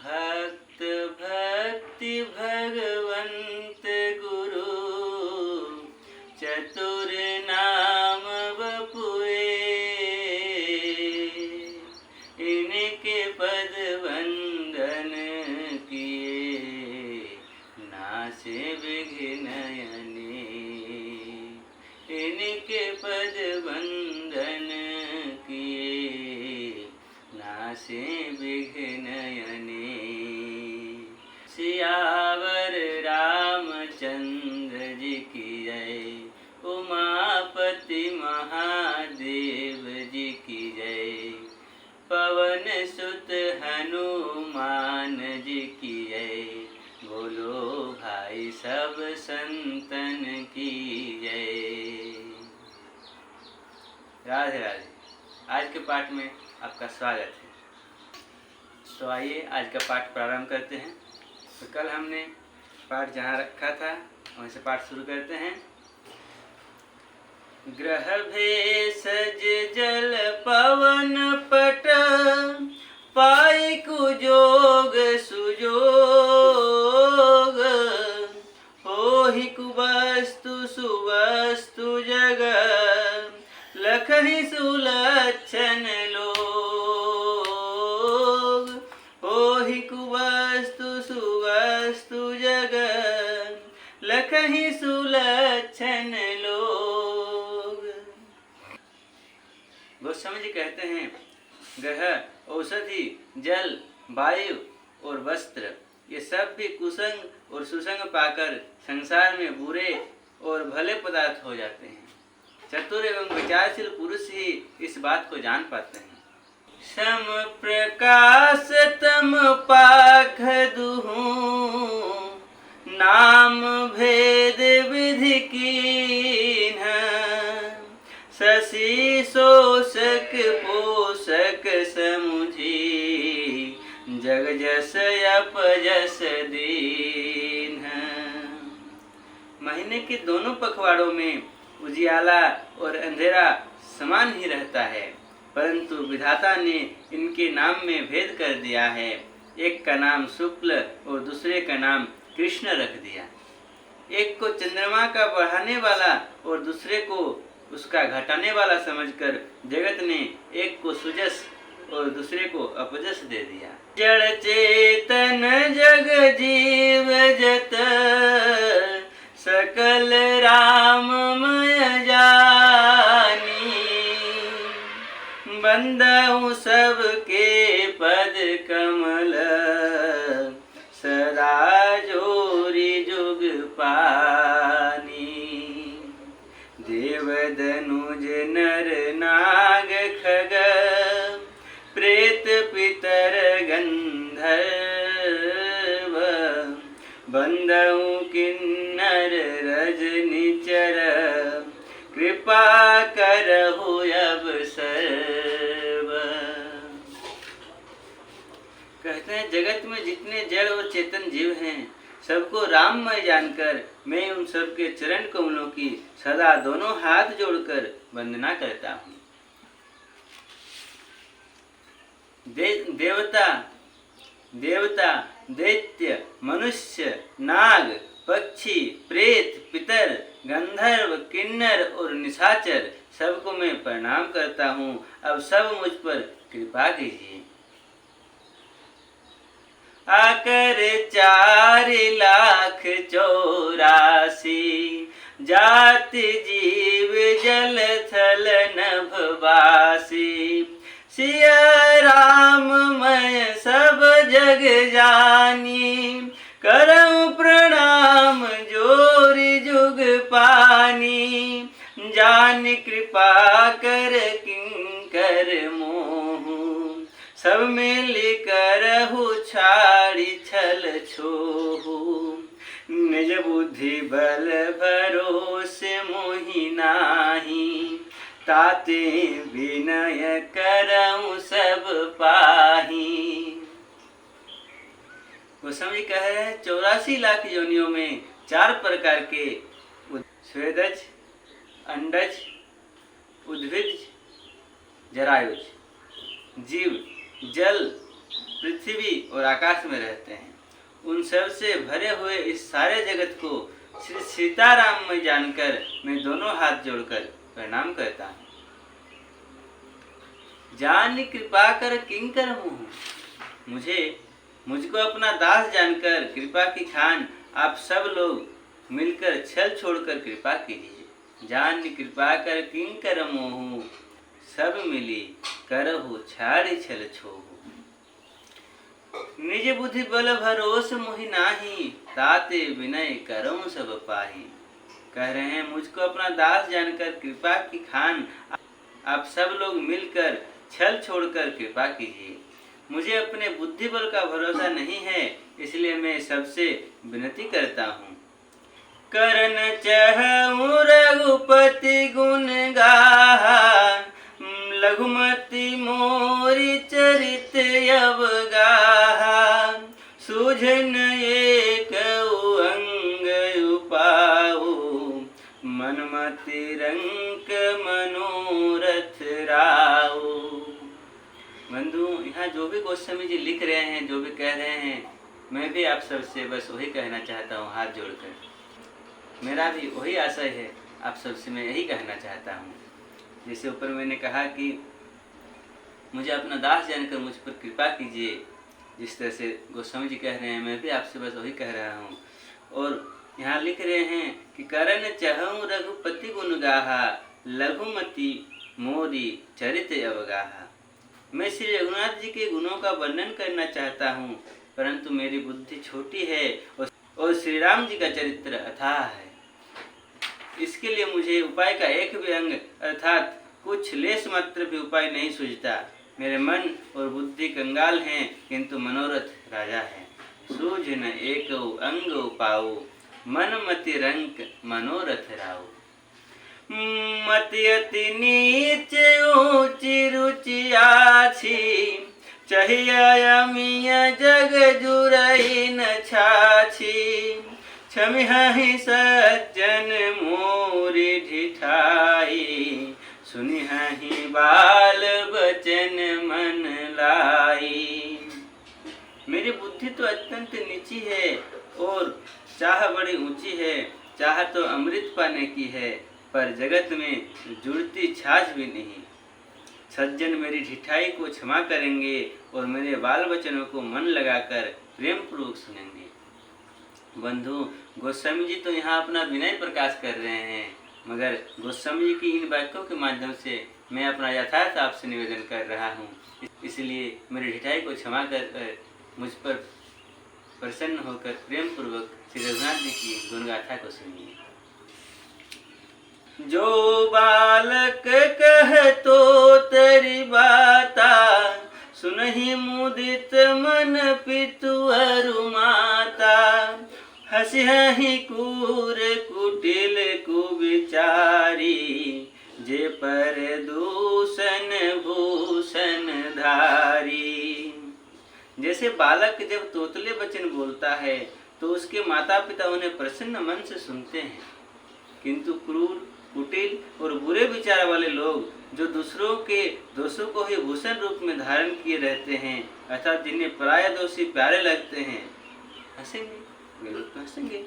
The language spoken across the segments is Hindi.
भक्त भक्ति भगवंत गुरु चतुर नाम बपुए, इनके पद वंदन किए नासे विघ्न अने, इनके पद वंदन किए नासे विघ्न अने। सियावर रामचंद्र जी की जय, उमापति महादेव जी की जय, पवन सुत हनुमान जी की जय, बोलो भाई सब संतन की जय। राधे राधे। आज के पाठ में आपका स्वागत है। तो आइए आज का पाठ प्रारंभ करते हैं। तो कल हमने पाठ जहाँ रखा था वहीं से पाठ शुरू करते हैं। ग्रह भेषज जल पवन पट, पाई कुजोग सुजोग, होहि कुवस्तु सुवस्तु जग, लखहि सुलक्षण लोग, होहि कुवस्तु सुवस्तु जग, लखहि सुलक्षण लोग। गोस्वामी जी कहते हैं ग्रह, औषधि, जल, वायु और वस्त्र ये सब भी कुसंग और सुसंग पाकर संसार में बुरे और भले पदार्थ हो जाते हैं। चतुर एवं विचारशील पुरुष ही इस बात को जान पाते हैं। सम प्रकाश तम पाख दुहूं, नाम भेद विधि कीन्ह, शशि शोषक पोषक समुझी, जग जस अपजस दीन्ह। महीने के दोनों पखवाड़ों में उजियाला और अंधेरा समान ही रहता है, परंतु विधाता ने इनके नाम में भेद कर दिया है। एक का नाम शुक्ल और दूसरे का नाम कृष्ण रख दिया। एक को चंद्रमा का बढ़ाने वाला और दूसरे को उसका घटाने वाला समझकर जगत ने एक को सुजस और दूसरे को अपजस दे दिया। जड़ चेतन जग जीव जत, सकल राममय जानी, बंदहु सबके पद कमल, सदा जोरी जुग पानी। देव दनुज नर नाग खग, प्रेत पितर गंधर्व, बंदहु किन्नर रजनिचर, कृपा करहु अब सर्व। कहते हैं जगत में जितने जड़ और चेतन जीव हैं सबको राममय जानकर मैं उन सबके चरण कमलों की सदा दोनों हाथ जोड़कर वंदना करता हूँ। देवता, दैत्य, मनुष्य, नाग, पक्षी, प्रेत, पितर, गंधर्व, किन्नर और निशाचर सबको मैं प्रणाम करता हूँ। अब सब मुझ पर कृपा कीजिए। आकर 4,84,000 जाति जीव जल थल नभवासी, सिया राममय सब जग जानी, करऊं प्रणाम जोरि जुग पानी, जान कृपा कर किंकर मोहू, सब मिल करहु छाड़ी छल छोहू, निज बुद्धि बल भरोसे मोहि नाही, ताते विनय करऊं सब पाही। गोस्वामी कह रहे हैं 84 लाख योनियों में 4 प्रकार के स्वेदज, अंडज, उद्भिज, जरायुज जीव जल पृथ्वी और आकाश में रहते हैं, उन सब से भरे हुए इस सारे जगत को श्री सीताराम में जानकर मैं दोनों हाथ जोड़कर प्रणाम करता हूँ। जान कृपा कर किंकर हूँ, मुझको अपना दास जानकर कृपा की खान आप सब लोग मिलकर छल छोड़कर कृपा कीजिए। जान कृपा कर किंकर मोहू, सब मिली करहु छाड़ी छल छोहू। निज बुद्धि बल भरोस मोहि नाही, ताते विनय करऊं सब पाही। कह रहे हैं मुझको अपना दास जानकर कृपा की खान आप सब लोग मिलकर छल छोड़कर कृपा कीजिए। मुझे अपने बुद्धि बल का भरोसा नहीं है, इसलिए मैं सबसे विनती करता हूँ। करन चहऊं रघुपति गुण गाहा, लघुमति मोरी चरित अवगाहा। सूझन एक अंग उपाऊ, मनमति रंक मनोरथ राऊ। बंधु, यहाँ जो भी गोस्वामी जी लिख रहे हैं, जो भी कह रहे हैं, मैं भी आप सबसे बस वही कहना चाहता हूँ हाथ जोड़कर। मेरा भी वही आशय है, आप सबसे मैं यही कहना चाहता हूँ। जैसे ऊपर मैंने कहा कि मुझे अपना दास जानकर मुझ पर कृपा कीजिए, जिस तरह से गोस्वामी जी कह रहे हैं, मैं भी आपसे बस वही कह रहा हूँ। और यहाँ लिख रहे हैं कि करन चहऊं रघुपति गुण गाहा, लघुमति मोरी चरित अवगाहा। मैं श्री रघुनाथ जी के गुणों का वर्णन करना चाहता हूँ, परंतु मेरी बुद्धि छोटी है और श्री राम जी का चरित्र अथाह है। इसके लिए मुझे उपाय का एक भी अंग अर्थात कुछ लेस मात्र भी उपाय नहीं सूझता। मेरे मन और बुद्धि कंगाल हैं, किंतु मनोरथ राजा है। सूझ न एक अंग उपाऊ, मन मति रंक मनोरथ राऊ। मति अति नीच ऊंची रुचि आछी, चाहिए अमिया जग जुरई न छाछी। छमिहि सज्जन मोरी ढिठाई, सुनिहि बाल बचन मन लाई। मेरी बुद्धि तो अत्यंत नीची है और चाह बड़ी ऊंची है। चाह तो अमृत पाने की है, पर जगत में जुड़ती छाछ भी नहीं। सज्जन मेरी ढिठाई को क्षमा करेंगे और मेरे बाल बचनों को मन लगाकर प्रेम पूर्वक सुनेंगे। बंधु, गोस्वामी जी तो यहाँ अपना विनय प्रकाश कर रहे हैं, मगर गोस्वामी जी की इन वाक्यों के माध्यम से मैं अपना यथार्थ आपसे निवेदन कर रहा हूँ। इसलिए मेरी ढिठाई को क्षमा कर मुझ पर प्रसन्न होकर प्रेम पूर्वक श्री रघुनाथ जी की गुणगाथा को सुनिए। जो बालक कह तो तेरी बाता, सुनहि मुदित मन पितु अरु माता। हसी हही कूर कुटिल कुविचारी, जे पर दूषण भूषण धारी। जैसे बालक जब तोतले वचन बोलता है तो उसके माता पिता उन्हें प्रसन्न मन से सुनते हैं, किंतु क्रूर कुटिल और बुरे विचार वाले लोग जो दूसरों के दोषों को ही भूषण रूप में धारण किए रहते हैं, अर्थात जिन्हें पराया दोषी प्यारे लगते हैं, हंसेंगे, वे लोग तो हंसेंगे।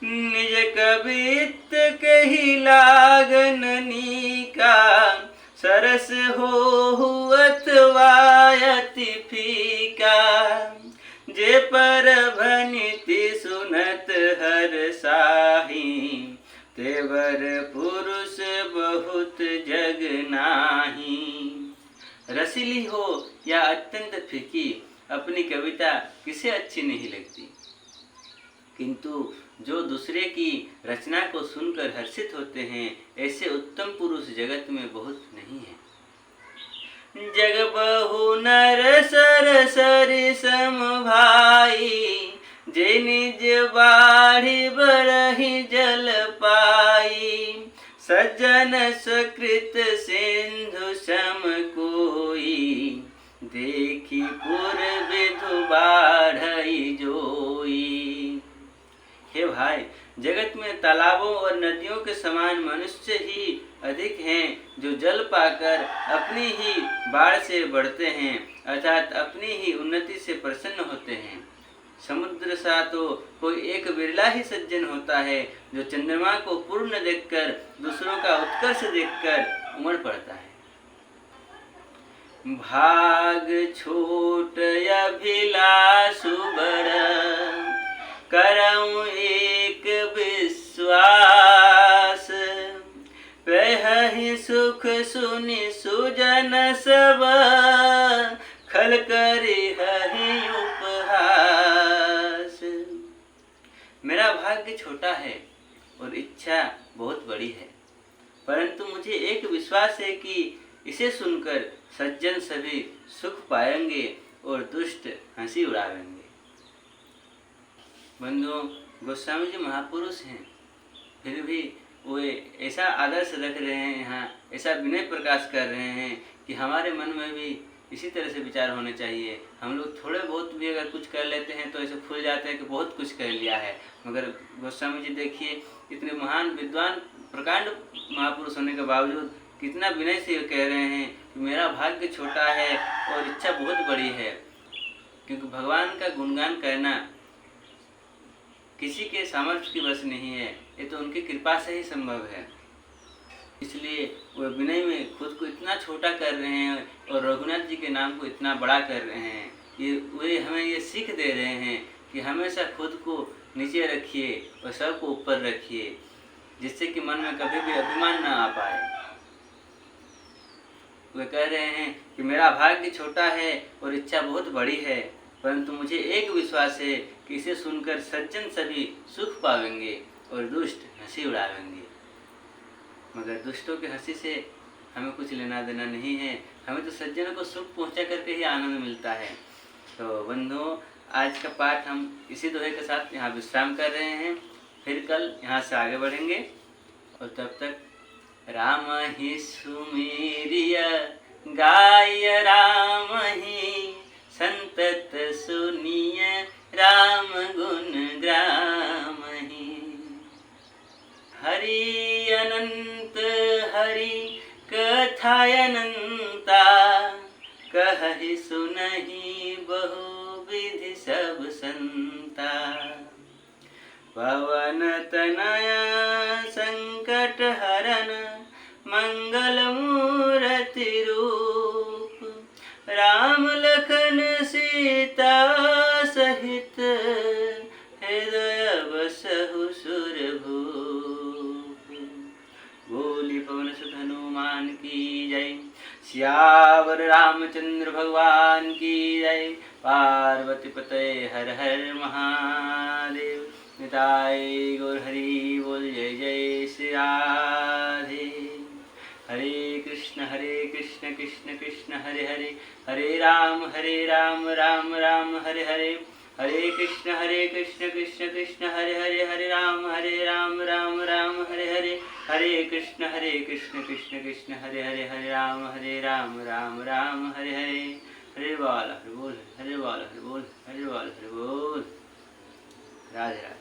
निज कवित कही लागन नीका, सरस हो अथवा अति फीका। जे पर भनिति सुनत हर साही, तेवर पुरुष बहुत जग नाही। रसीली हो या अत्यंत फीकी, अपनी कविता किसे अच्छी नहीं लगती, किंतु जो दूसरे की रचना को सुनकर हर्षित होते हैं, ऐसे उत्तम पुरुष जगत में बहुत नहीं है। जग बहु नर सर सरि सम भाई, जे निज बाढ़ी बरहि जल पाई। सज्जन सुकृत सिंधु सम कोई, देखी पुर विधु बाढ़ई जोई। हे भाई, जगत में तालाबों और नदियों के समान मनुष्य ही अधिक हैं, जो जल पाकर अपनी ही बाढ़ से बढ़ते हैं। अर्थात अपनी ही उन्नति से प्रसन्न होते हैं। समुद्र सा तो कोई एक बिरला ही सज्जन होता है जो चंद्रमा को पूर्ण देखकर दूसरों का उत्कर्ष देखकर उमड़ पड़ता है। भाग छोट अभिलाषु बड़ करऊं एक विश्वास, प्रहि सुख सुनि सुजन सब खल करी हहि उपहास। मेरा भाग्य छोटा है और इच्छा बहुत बड़ी है, परंतु मुझे एक विश्वास है कि इसे सुनकर सज्जन सभी सुख पाएंगे और दुष्ट हंसी उड़ावेंगे। बंधुओं, गोस्वामी जी महापुरुष हैं, फिर भी वो ऐसा आदर्श रख रहे हैं, यहाँ ऐसा विनय प्रकाश कर रहे हैं कि हमारे मन में भी इसी तरह से विचार होने चाहिए। हम लोग थोड़े बहुत भी अगर कुछ कर लेते हैं तो ऐसे फूल जाते हैं कि बहुत कुछ कर लिया है, मगर गोस्वामी जी देखिए इतने महान विद्वान प्रकांड महापुरुष होने के बावजूद कितना विनय से कह रहे हैं कि मेरा भाग्य छोटा है और इच्छा बहुत बड़ी है। क्योंकि भगवान का गुणगान करना किसी के सामर्थ्य की वश नहीं है, ये तो उनकी कृपा से ही संभव है। इसलिए वो विनय में खुद को इतना छोटा कर रहे हैं और रघुनाथ जी के नाम को इतना बड़ा कर रहे हैं। वे हमें ये सीख दे रहे हैं कि हमेशा खुद को नीचे रखिए और सबको ऊपर रखिए, जिससे कि मन में कभी भी अभिमान न आ पाए। वे कह रहे हैं कि मेरा भाग्य छोटा है और इच्छा बहुत बड़ी है, परंतु मुझे एक विश्वास है कि इसे सुनकर सज्जन सभी सुख पावेंगे और दुष्ट हंसी उड़ावेंगे। मगर दुष्टों की हंसी से हमें कुछ लेना देना नहीं है, हमें तो सज्जनों को सुख पहुंचा करके ही आनंद मिलता है। तो बंधुओं, आज का पाठ हम इसी दोहे के साथ यहाँ विश्राम कर रहे हैं, फिर कल यहाँ से आगे बढ़ेंगे। और तब तक राम ही सुमेरिय गाय राम ही संतत सुनिय राम गुण ग्राम ही। हरि अनंत हरि कथा अनंता, कहहि सुनहि बहु विधि सब संता। पवन तनया संकट हरन मंगल मूर्ति रूप, राम लखन सीता सहित हृदय बसहु सुरभूप। बोली पवन सुत हनुमान की जय, सियावर रामचंद्र भगवान की जय। पार्वती पते हर हर महादेव। निताय गौर हरि बोल, जय जय श्री राधे। हरे कृष्ण कृष्ण कृष्ण हरे हरे, हरे राम राम राम हरे हरे। हरे कृष्ण कृष्ण कृष्ण हरे हरे, हरे राम राम राम हरे हरे। हरे कृष्ण कृष्ण कृष्ण हरे हरे, हरे राम राम राम हरे हरे। हरे बोल, हरे बोल, हरे बोल, हरे बोल, हरे बोल, हरे बोल। राधे राधे।